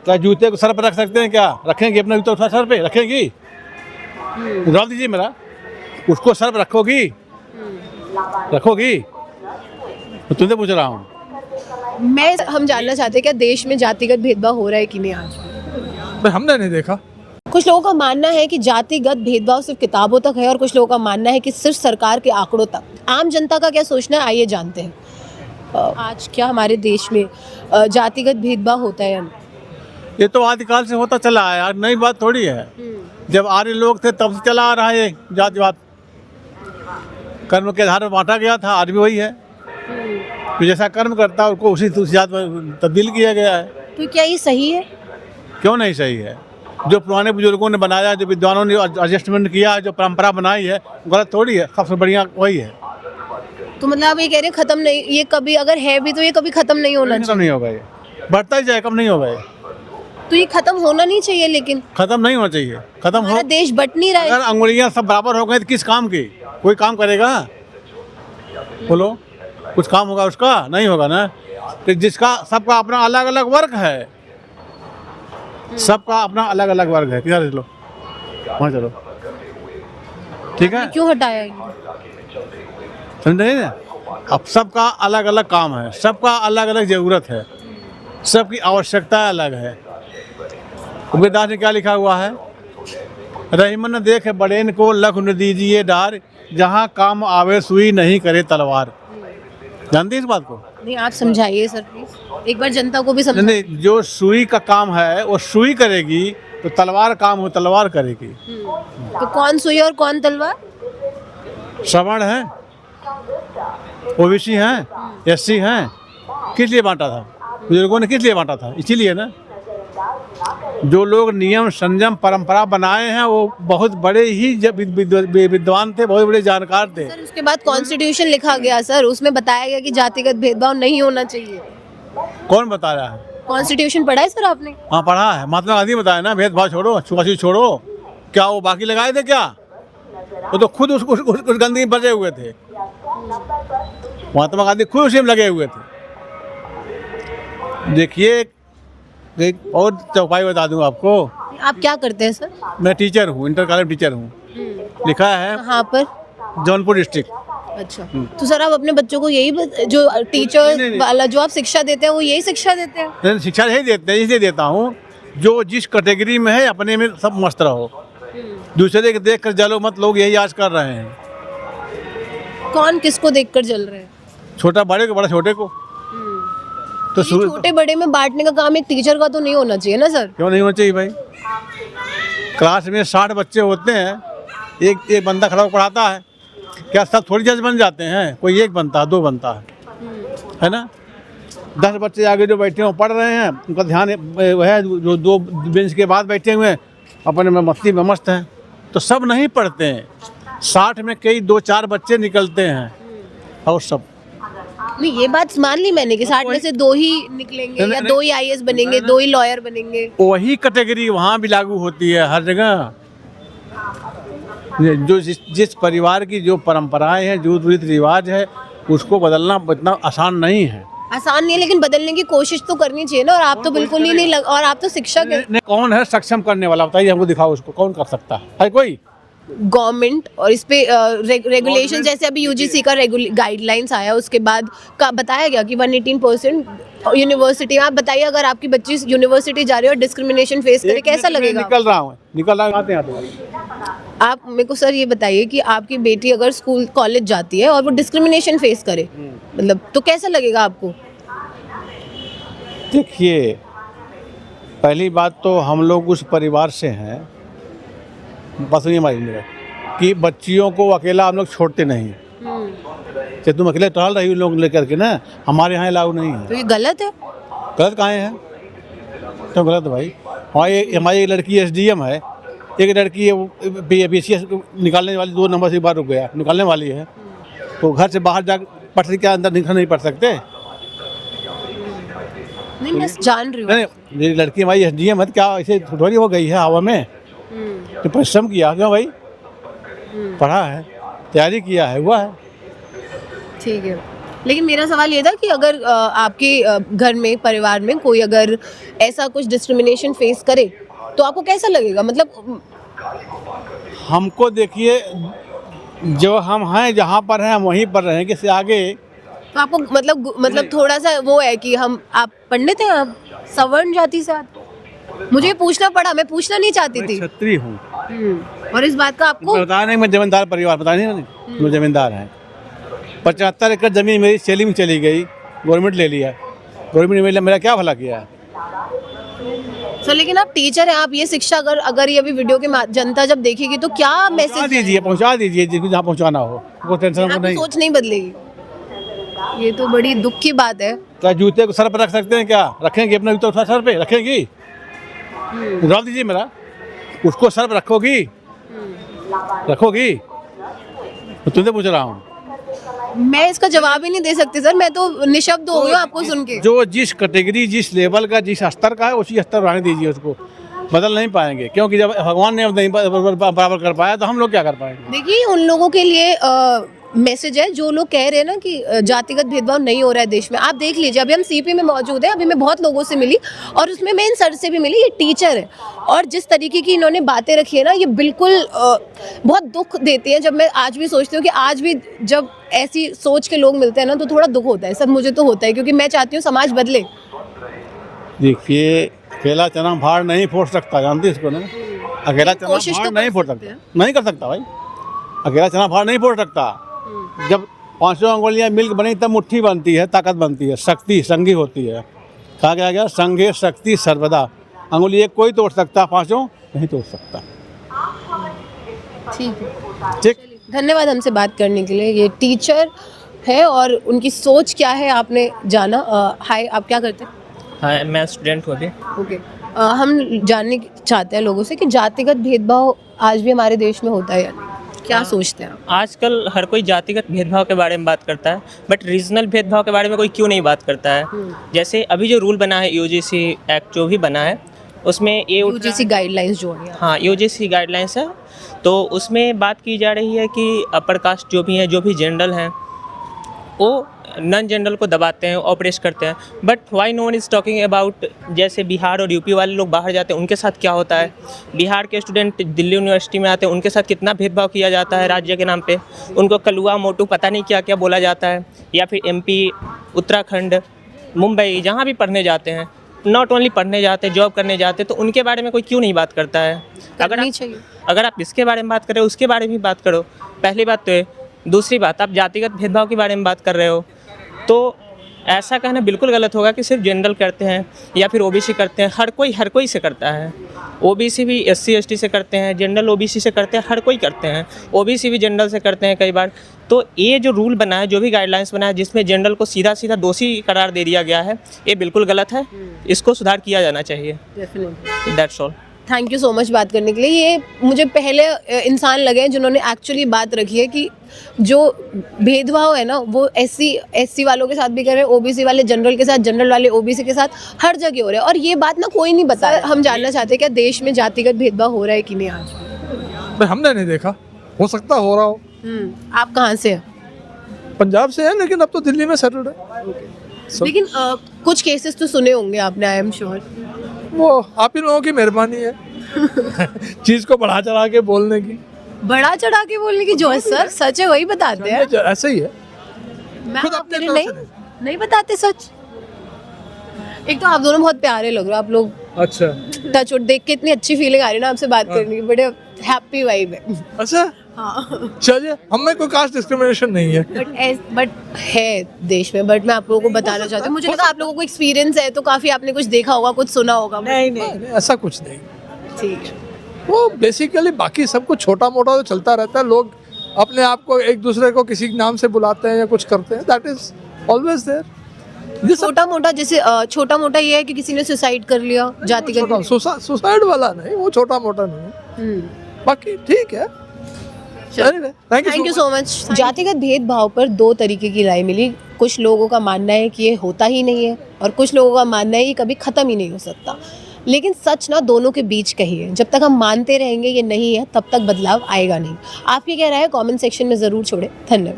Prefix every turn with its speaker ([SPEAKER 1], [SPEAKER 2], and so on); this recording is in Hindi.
[SPEAKER 1] क्या जूते को सर पर रख सकते हैं? क्या रखेंगे? अपना जूता उठा सर पे रखेंगी? जवाब दीजिए मेरा। उसको सर पर रखोगी? रखोगी? मैं तुमसे पूछ रहा हूँ।
[SPEAKER 2] हम जानना चाहते हैं क्या देश में जातिगत भेदभाव हो रहा है कि नहीं आज?
[SPEAKER 3] भाई हमने नहीं देखा।
[SPEAKER 2] कुछ लोगों का मानना है कि जातिगत भेदभाव सिर्फ किताबों तक है और कुछ लोगों का मानना है कि सिर्फ सरकार के आंकड़ों तक। आम जनता का क्या सोचना है, आइए जानते हैं। आज क्या हमारे देश में जातिगत भेदभाव होता है या नहीं?
[SPEAKER 1] ये तो आदिकाल से होता चला है यार, नई बात थोड़ी है। जब आर्य लोग थे तब से चला आ रहा है ये जातिवाद। कर्म के आधार पर बांटा गया था, आज भी वही है। तो जैसा कर्म करता है उसको उसी जात में तब्दील किया गया है।
[SPEAKER 2] तो क्या ये सही है?
[SPEAKER 1] क्यों नहीं सही है? जो पुराने बुजुर्गों ने बनाया, जो विद्वानों ने एडजस्टमेंट किया, जो परंपरा बनाई है, गलत थोड़ी है। सबसे बढ़िया वही है।
[SPEAKER 2] तो मतलब आप ये कह रहे हैं खत्म नहीं, ये कभी अगर है भी तो ये कभी खत्म नहीं होना
[SPEAKER 1] खत्म
[SPEAKER 2] चाहिए?
[SPEAKER 1] नहीं होगा, ये बढ़ता ही जाए, कम नहीं होगा ये।
[SPEAKER 2] तो ये खत्म होना नहीं चाहिए, लेकिन
[SPEAKER 1] खत्म नहीं होना चाहिए। खत्म हो,
[SPEAKER 2] हमारा देश बट नहीं रहा है।
[SPEAKER 1] अगर अंगुलियां सब बराबर हो गई तो किस काम की? कोई काम करेगा? बोलो, कुछ काम होगा उसका? नहीं होगा ना। तो जिसका सबका अपना अलग अलग वर्ग है, सबका अपना अलग अलग वर्ग है। किधर चलो, वहाँ चलो, ठीक है?
[SPEAKER 2] क्यों हटाया ये?
[SPEAKER 1] समझे ना? अब सबका अलग अलग काम है, सबका अलग अलग जरूरत है, सबकी आवश्यकता अलग है। कबीरदास ने क्या लिखा हुआ है? रहीमन देख बड़ेन को लख न दीजिए डार, जहाँ काम आवे सुई नहीं करे तलवार। जानती है इस बात को?
[SPEAKER 2] नहीं, आप समझाइए सर प्लीज, एक बार जनता को भी समझाइए।
[SPEAKER 1] नहीं, जो सुई का काम है वो सुई करेगी, तो तलवार काम हो तलवार करेगी।
[SPEAKER 2] तो कौन सुई और कौन तलवार?
[SPEAKER 1] सवर्ण है, ओबीसी हैं, एससी हैं। किस लिए बांटा था? बुजुर्गों ने किस लिए बांटा था? इसीलिए ना। जो लोग नियम संयम परंपरा बनाए हैं वो बहुत बड़े ही विद्वान थे, बहुत बड़े जानकार थे।
[SPEAKER 2] सर उसके बाद कॉन्स्टिट्यूशन लिखा गया सर, उसमें बताया गया कि जातिगत भेदभाव नहीं होना चाहिए।
[SPEAKER 1] कौन बता रहा है?
[SPEAKER 2] कॉन्स्टिट्यूशन पढ़ा है सर आपने?
[SPEAKER 1] हाँ पढ़ा है, महात्मा गांधी बताया ना, भेदभाव छोड़ो, छुआछूत छोड़ो। क्या वो बाकी लगाए थे क्या? वो तो खुद उस गंदगी में बचे हुए थे। महात्मा गांधी खुद उसी में लगे हुए थे। देखिए, एक और चौपाई बता दूं आपको।
[SPEAKER 2] आप क्या करते हैं सर?
[SPEAKER 1] मैं टीचर हूँ, इंटर कॉलेज टीचर हूँ। लिखा है
[SPEAKER 2] कहाँ पर?
[SPEAKER 1] जौनपुर डिस्ट्रिक्ट।
[SPEAKER 2] अच्छा, तो सर आप अपने बच्चों को यही जो टीचर वाला जो आप शिक्षा देते हैं वो यही शिक्षा देते हैं?
[SPEAKER 1] नहीं, शिक्षा यही देते हैं, इसलिए देता हूँ जो जिस कैटेगरी में है अपने में सब मस्त रहो, दूसरे के देख कर जलो मत। लोग यही आज कर रहे हैं।
[SPEAKER 2] कौन किसको देखकर जल रहे हैं?
[SPEAKER 1] छोटा बड़े को, बड़ा छोटे को। तो
[SPEAKER 2] ये छोटे बड़े में बांटने का काम एक टीचर का तो नहीं होना चाहिए ना सर?
[SPEAKER 1] क्यों नहीं होना चाहिए भाई? क्लास में 60 बच्चे होते हैं, एक बंदा खड़ा होकर पढ़ाता है। क्या सब थोड़ी जज बन जाते हैं? कोई एक बनता है, दो बनता है ना? 10 बच्चे आगे जो बैठे हैं वो पढ़ रहे हैं, उनका ध्यान वह जो 2 बेंच के बाद बैठे हुए हैं अपने में मस्ती में मस्त हैं। तो सब नहीं पढ़ते हैं, 60 में कई 2-4 बच्चे निकलते हैं और सब
[SPEAKER 2] नहीं। ये बात मान ली मैंने कि 60 में से 2 ही निकलेंगे या 2 ही IAS बनेंगे, 2 ही लॉयर बनेंगे।
[SPEAKER 1] वही कैटेगरी वहाँ भी लागू होती है हर जगह। जो जिस परिवार की जो परंपराएं हैं, जो रीति रिवाज है, उसको बदलना इतना आसान नहीं है।
[SPEAKER 2] आसान नहीं है, लेकिन बदलने की कोशिश तो करनी चाहिए ना। और आप तो बिल्कुल ही नहीं और आप तो शिक्षक हैं।
[SPEAKER 1] कौन है सक्षम करने वाला? बताइए हमको, दिखाओ उसको, कौन कर सकता है कोई?
[SPEAKER 2] गवर्नमेंट। और इस पे रेगुलेशन, जैसे अभी UGC का गाइडलाइंस आया, उसके बाद का बताया गया कि 118% यूनिवर्सिटी। आप बताइए, अगर आपकी बच्ची यूनिवर्सिटी जा रही है और डिस्क्रिमिनेशन फेस करे, कैसा लगेगा?
[SPEAKER 1] निकल रहा हूँ आते
[SPEAKER 2] आप मेरे को सर ये बताइए कि आपकी बेटी अगर स्कूल कॉलेज जाती है और वो डिस्क्रिमिनेशन फेस करे, मतलब तो कैसा लगेगा आपको?
[SPEAKER 1] देखिए, पहली बात तो हम लोग उस परिवार से हैं, बस नहीं हमारी मेरा, कि बच्चियों को अकेला हम लोग छोड़ते नहीं। चाहे तुम अकेले टहल रही हो लोग लेकर के ना, हमारे यहाँ अलाउ नहीं है।
[SPEAKER 2] तो ये गलत है?
[SPEAKER 1] गलत कहाँ है? तो गलत भाई। हमारी एक लड़की SDM है, एक लड़की BCS निकालने वाली, 2 नंबर से बार रुक गया, निकालने वाली है। तो घर से बाहर जा पढ़ के अंदर नहीं पढ़ सकते?
[SPEAKER 2] नहीं, मैं जान रही हूँ।
[SPEAKER 1] नहीं, लड़की हमारी SDM है, क्या ऐसे थोड़ी हो गई है हवा में? तो परिश्रम किया क्यों भाई? पढ़ा है, तैयारी किया है, हुआ है।
[SPEAKER 2] ठीक है। लेकिन मेरा सवाल ये था कि अगर आपके घर में परिवार में कोई अगर ऐसा कुछ डिस्क्रिमिनेशन फेस करे तो आपको कैसा लगेगा? मतलब
[SPEAKER 1] हमको देखिए, जो हम हैं जहाँ पर हैं हम वहीं पर रहेंगे, इससे आगे
[SPEAKER 2] तो आपको मतलब थोड़ा सा वो है कि आप पंडित हैं, आप सवर्ण जाति से आते हैं? मुझे ये पूछना पड़ा, मैं पूछना नहीं चाहती
[SPEAKER 1] मैं
[SPEAKER 2] थी।
[SPEAKER 1] क्षत्रिय हूँ।
[SPEAKER 2] और इस बात का आपको
[SPEAKER 1] पता नहीं, मैं जमींदार परिवार, पता नहीं मैं जमींदार हैं। 75 एकड़ जमीन मेरी सेलिंग चली गई, गवर्नमेंट ले लिया। गवर्नमेंट ने मेरा क्या भला किया है?
[SPEAKER 2] सर लेकिन आप टीचर हैं, आप ये शिक्षा अगर ये अभी वीडियो के जनता जब देखेगी तो क्या मैसेज
[SPEAKER 1] पहुँचा दीजिए जिसको जहाँ पहुँचाना हो, कोई टेंशन
[SPEAKER 2] आपकी
[SPEAKER 1] नहीं।
[SPEAKER 2] सोच नहीं बदलेगी? ये तो बड़ी दुख की बात है।
[SPEAKER 1] क्या जूते को सर पर रख सकते हैं? क्या रखेंगे? अपना जूता सर पे रखेंगी? डाल दीजिए मेरा, उसको सर पर रखोगी? रखोगी? मैं तुमसे पूछ रहा हूँ।
[SPEAKER 2] मैं इसका जवाब ही नहीं दे सकती सर, मैं तो निशब्द हो गई हूँ आपको सुन के।
[SPEAKER 1] जो जिस कैटेगरी, जिस लेवल का, जिस स्तर का है उसी स्तर रहने दीजिए, उसको बदल नहीं पाएंगे, क्योंकि जब भगवान ने नहीं बराबर कर पाया तो हम लोग क्या कर पाएंगे?
[SPEAKER 2] देखिए उन लोगों के लिए मैसेज है जो लोग कह रहे हैं ना कि जातिगत भेदभाव नहीं हो रहा है देश में। आप देख लीजिए, अभी हम सीपी में मौजूद हैं, अभी मैं बहुत लोगों से मिली और उसमें मैं इन सर से भी मिली, ये टीचर है, और जिस तरीके की इन्होंने बातें रखी है ना, ये बिल्कुल बहुत दुख देती हैं। जब मैं आज भी सोचती हूँ कि आज भी जब ऐसी सोच के लोग मिलते हैं ना तो थोड़ा दुख होता है सर, मुझे तो होता है, क्योंकि मैं चाहती हूँ समाज बदले।
[SPEAKER 1] देखिए, अकेला चना भार नहीं फोड़ सकता, जानती है इसको ना? अकेला चना
[SPEAKER 2] कोशिश
[SPEAKER 1] भार
[SPEAKER 2] तो
[SPEAKER 1] नहीं
[SPEAKER 2] कर
[SPEAKER 1] फोड़
[SPEAKER 2] सकते
[SPEAKER 1] सकता, नहीं कर सकता भाई। अकेला चना भार नहीं फोड़ सकता। जब 500 अंगुलियाँ मिलकर बनी तब मुट्ठी बनती है, ताकत बनती है, शक्ति संगी होती है। कहा गया संघे शक्ति सर्वदा। अंगुली एक कोई तोड़ सकता, 500 नहीं तोड़ सकता।
[SPEAKER 2] ठीक है,
[SPEAKER 1] ठीक,
[SPEAKER 2] धन्यवाद हमसे बात करने के लिए। ये टीचर है और उनकी सोच क्या है आपने जाना। हाय, आप क्या करते हैं?
[SPEAKER 4] हाँ, मैं स्टूडेंट हूँ अभी।
[SPEAKER 2] ओके, हम जानने चाहते हैं लोगों से कि जातिगत भेदभाव आज भी हमारे देश में होता है या नहीं? क्या सोचते हैं आप?
[SPEAKER 4] आजकल हर कोई जातिगत भेदभाव के बारे में बात करता है, बट रीजनल भेदभाव के बारे में कोई क्यों नहीं बात करता है? जैसे अभी जो रूल बना है, यूजीसी एक्ट जो भी बना है, उसमें ये
[SPEAKER 2] यूजीसी गाइडलाइंस जो है,
[SPEAKER 4] हाँ यूजीसी गाइडलाइंस है, तो उसमें बात की जा रही है कि अपर कास्ट जो भी हैं, जो भी जनरल हैं, वो नॉन जनरल को दबाते हैं, ऑपरेट करते हैं। But why no one is talking about जैसे बिहार और यूपी वाले लोग बाहर जाते हैं, उनके साथ क्या होता है? बिहार के स्टूडेंट दिल्ली यूनिवर्सिटी में आते हैं, उनके साथ कितना भेदभाव किया जाता है राज्य के नाम पे। उनको कलुआ मोटू पता नहीं क्या क्या बोला जाता है। या फिर MP, उत्तराखंड, मुंबई, जहाँ भी पढ़ने जाते हैं, नॉट ओनली पढ़ने जाते हैं, जॉब करने जाते हैं, तो उनके बारे में कोई क्यों नहीं बात करता है? अगर आप इसके बारे में बात कर रहे हो, उसके बारे में भी बात करो। पहली बात तो है। दूसरी बात, आप जातिगत भेदभाव के बारे में बात कर रहे हो, तो ऐसा कहना बिल्कुल गलत होगा कि सिर्फ जनरल करते हैं या फिर OBC करते हैं। हर कोई से करता है। OBC भी SC ST से करते हैं, जनरल OBC से करते हैं, हर कोई करते हैं। OBC भी जनरल से करते हैं कई बार। तो ये जो रूल बना है, जो भी गाइडलाइंस बना है, जिसमें जनरल को सीधा सीधा दोषी करार दे दिया गया है, ये बिल्कुल गलत है। इसको सुधार किया जाना चाहिए। That's all.
[SPEAKER 2] Thank you so much बात करने के लिए। ये मुझे पहले इंसान लगे हैं जिन्होंने एक्चुअली बात रखी है कि जो भेदभाव है ना, वो SC वालों के साथ भी कर रहे हैं, OBC वाले जनरल के साथ, जनरल वाले OBC के साथ, हर जगह हो रहा है। और ये बात ना कोई नहीं बता रहा। हम जानना चाहते हैं क्या देश में जातिगत भेदभाव हो रहा है कि नहीं आज?
[SPEAKER 3] भाई हमने नहीं देखा, हो सकता हो रहा हो।
[SPEAKER 2] आप कहाँ से हैं?
[SPEAKER 3] पंजाब से है, लेकिन अब तो दिल्ली में सेटल्ड है।
[SPEAKER 2] लेकिन कुछ केसेस तो सुने होंगे आपने, आई एम श्योर।
[SPEAKER 3] वो आप ही लोगों की मेहरबानी है चीज़ को बढ़ा चढ़ा के बोलने की।
[SPEAKER 2] बड़ा चढ़ा के बोलने की जो है सर, सच है वही बताते हैं।
[SPEAKER 3] ऐसे ही है।
[SPEAKER 2] मैं
[SPEAKER 3] खुद
[SPEAKER 2] आपके
[SPEAKER 3] अपने
[SPEAKER 2] लिए नहीं बताते सच। एक तो आप दोनों बहुत प्यारे लग रहे हो, आप लोग
[SPEAKER 3] अच्छा
[SPEAKER 2] टच वुड देख के इतनी अच्छी फीलिंग आ रही है ना आपसे बात करने की, बड़े हैप्पी वाइब है।
[SPEAKER 3] अच्छा,
[SPEAKER 2] हाँ
[SPEAKER 3] चलिए, हमें कोई कास्ट डिस्क्रिमिनेशन नहीं है,
[SPEAKER 2] बट है देश में। बट मैं आप लोगों को बताना चाहती हूँ, मुझे लगा आप लोगों को एक्सपीरियंस है तो काफी आपने कुछ देखा होगा, कुछ सुना होगा।
[SPEAKER 3] नहीं, ऐसा कुछ नहीं।
[SPEAKER 2] ठीक है,
[SPEAKER 3] वो बेसिकली बाकी सब कुछ छोटा मोटा तो चलता रहता है। लोग अपने आप को एक दूसरे को किसी नाम से बुलाते हैं या कुछ करते हैं, दैट इज ऑलवेज देयर।
[SPEAKER 2] छोटा मोटा जैसे छोटा मोटा ये है कि किसी ने सुसाइड कर लिया, जातिगत
[SPEAKER 3] सुसाइड वाला नहीं, वो छोटा मोटा नहीं है। बाकी ठीक है।
[SPEAKER 2] Thank you so much. जातिगत भेदभाव पर दो तरीके की राय मिली। कुछ लोगों का मानना है कि ये होता ही नहीं है और कुछ लोगों का मानना है कि कभी ख़त्म ही नहीं हो सकता। लेकिन सच ना दोनों के बीच का ही है। जब तक हम मानते रहेंगे ये नहीं है, तब तक बदलाव आएगा नहीं। आपकी क्या राय है? कमेंट सेक्शन में ज़रूर छोड़ें। धन्यवाद।